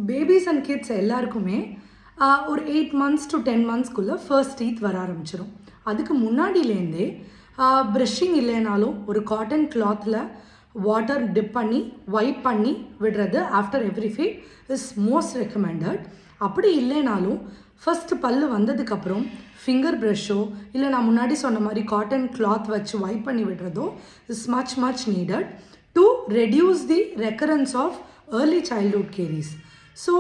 Babies and kids எல்லாருக்குமே ஒரு 8 months to 10 monthsக்குள்ளே first teeth வர ஆரம்பிச்சிடும். அதுக்கு முன்னாடியிலேருந்தே ப்ரஷ்ஷிங் இல்லைனாலும் ஒரு காட்டன் கிளாத்தில் வாட்டர் டிப் பண்ணி வைப் பண்ணி விடுறது after every feed is most recommended. அப்படி இல்லைனாலும் ஃபஸ்ட்டு பல் வந்ததுக்கப்புறம் ஃபிங்கர் ப்ரஷ்ஷோ இல்லை நான் முன்னாடி சொன்ன மாதிரி காட்டன் கிளாத் வச்சு வைப் பண்ணி விடுறதோ is much needed to reduce the recurrence of early childhood caries. So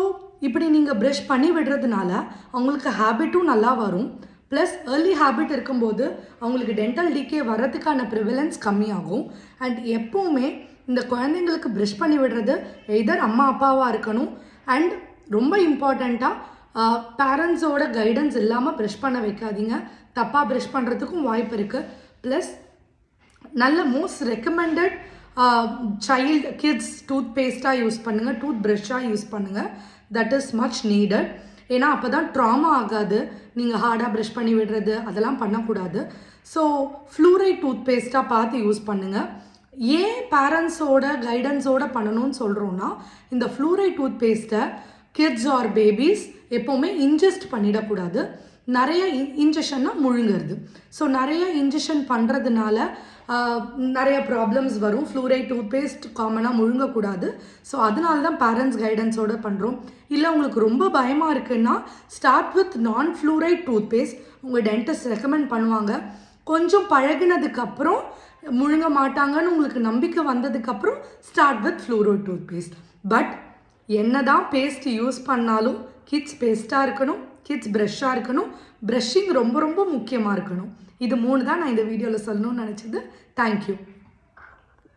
இப்படி நீங்கள் ப்ரஷ் பண்ணி விடுறதுனால அவங்களுக்கு ஹேபிட்டும் நல்லா வரும். ப்ளஸ் ஏர்லி ஹேபிட் இருக்கும்போது அவங்களுக்கு டென்டல் டீகே வர்றதுக்கான ப்ரிவலன்ஸ் கம்மியாகும். அண்ட் எப்போவுமே இந்த குழந்தைங்களுக்கு ப்ரஷ் பண்ணி விடுறது எதர் அம்மா அப்பாவாக இருக்கணும். அண்ட் ரொம்ப இம்பார்ட்டண்ட்டாக பேரண்ட்ஸோட கைடன்ஸ் இல்லாமல் ப்ரஷ் பண்ண வைக்காதீங்க. தப்பாக ப்ரஷ் பண்ணுறதுக்கும் வாய்ப்பு இருக்குது. ப்ளஸ் நல்ல most recommended child kids tooth பேஸ்ட்டாக யூஸ் பண்ணுங்கள், டூத் ப்ரஷ்ஷாக யூஸ் பண்ணுங்கள். That is much needed. ஏன்னா அப்போ தான் ட்ராமா ஆகாது. நீங்கள் ஹார்டாக ப்ரஷ் பண்ணி விடுறது அதெல்லாம் பண்ணக்கூடாது. ஸோ ஃப்ளூரைட் டூத் பேஸ்ட்டாக பார்த்து யூஸ் பண்ணுங்கள். ஏன் பேரண்ட்ஸோட கைடன்ஸோடு பண்ணணும்னு சொல்கிறோன்னா, இந்த ஃப்ளூரைட் டூத் பேஸ்ட்டை கிட்ஸ் ஆர் பேபிஸ் எப்போவுமே இன்ஜெஸ்ட் பண்ணிடக்கூடாது. நிறைய இன்ஜெக்ஷன்னா முழுங்கிறது. ஸோ நிறைய இன்ஜெக்ஷன் பண்ணுறதுனால நிறைய ப்ராப்ளம்ஸ் வரும். ஃப்ளூரைட் டூத் பேஸ்ட் காமனாக முழுங்கக்கூடாது. ஸோ அதனால தான் பேரண்ட்ஸ் கைடன்ஸோடு பண்ணுறோம். இல்லை உங்களுக்கு ரொம்ப பயமாக இருக்குன்னா start with non fluoride tooth paste உங்கள் டென்டிஸ்ட் ரெக்கமெண்ட் பண்ணுவாங்க. கொஞ்சம் பழகினதுக்கப்புறம் முழுங்க மாட்டாங்கன்னு உங்களுக்கு நம்பிக்கை வந்ததுக்கப்புறம் start with fluoride tooth paste. But என்ன தான் பேஸ்ட் யூஸ் பண்ணாலும் கிட்ஸ் பேஸ்ட்டாக இருக்கணும், கிட்ஸ் ப்ரஷ்ஷாக இருக்கணும், ப்ரஷ்ஷிங் ரொம்ப முக்கியமாக இருக்கணும். இது 3 தான் நான் இந்த வீடியோவில் சொல்லணும்னு நினச்சது. தேங்க்யூ.